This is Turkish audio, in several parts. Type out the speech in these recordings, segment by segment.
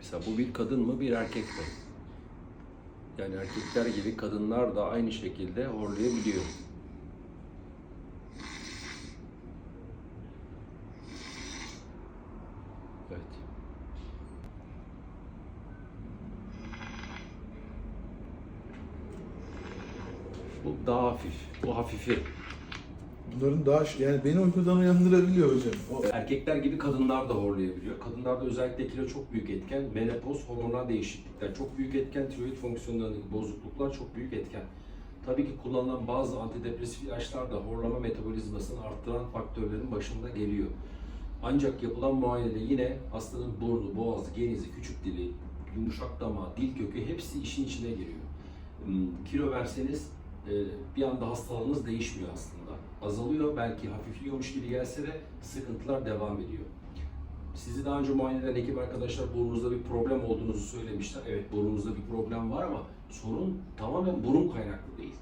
Mesela bu bir kadın mı, bir erkek mi? Yani erkekler gibi kadınlar da aynı şekilde horlayabiliyor. Evet. Bu daha hafif. Bu hafifi. Bunların daha yani beni uykudan uyandırabiliyor hocam. Erkekler gibi kadınlar da horlayabiliyor. Kadınlarda özellikle kilo çok büyük etken, menopoz, hormonal değişiklikler çok büyük etken, tiroid fonksiyonlarındaki bozukluklar çok büyük etken. Tabii ki kullanılan bazı antidepresif ilaçlar da horlama metabolizmasını arttıran faktörlerin başında geliyor. Ancak yapılan muayenede yine hastanın burnu, boğazı, genizi, küçük dili, yumuşak damağı, dil kökü hepsi işin içine giriyor. Kilo verseniz bir anda hastalığınız değişmiyor aslında. Azalıyor, belki hafifliyormuş gibi gelse de sıkıntılar devam ediyor. Sizi daha önce muayene eden ekip arkadaşlar burnunuzda bir problem olduğunuzu söylemişler. Evet, burnunuzda bir problem var ama sorun tamamen burun kaynaklı değil.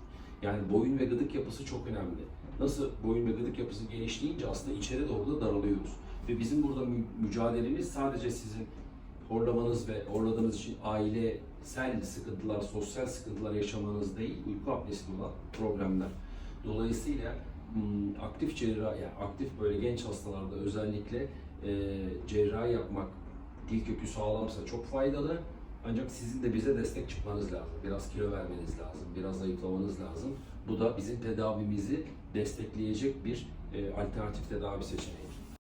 Yani boyun ve gıdık yapısı çok önemli. Nasıl boyun ve gıdık yapısı genişleyince aslında içeri doğru da daralıyoruz. Ve bizim burada mücadelemiz sadece sizin horlamanız ve horladığınız için ailesel sıkıntılar, sosyal sıkıntılar yaşamanız değil, uyku apnesi olan problemler. Dolayısıyla aktif cerrahi, yani aktif böyle genç hastalarda özellikle cerrahi yapmak, dil kökü sağlamsa çok faydalı. Ancak sizin de bize destek çıkmanız lazım. Biraz kilo vermeniz lazım, biraz zayıflamanız lazım. Bu da bizim tedavimizi destekleyecek bir alternatif tedavi seçeneği.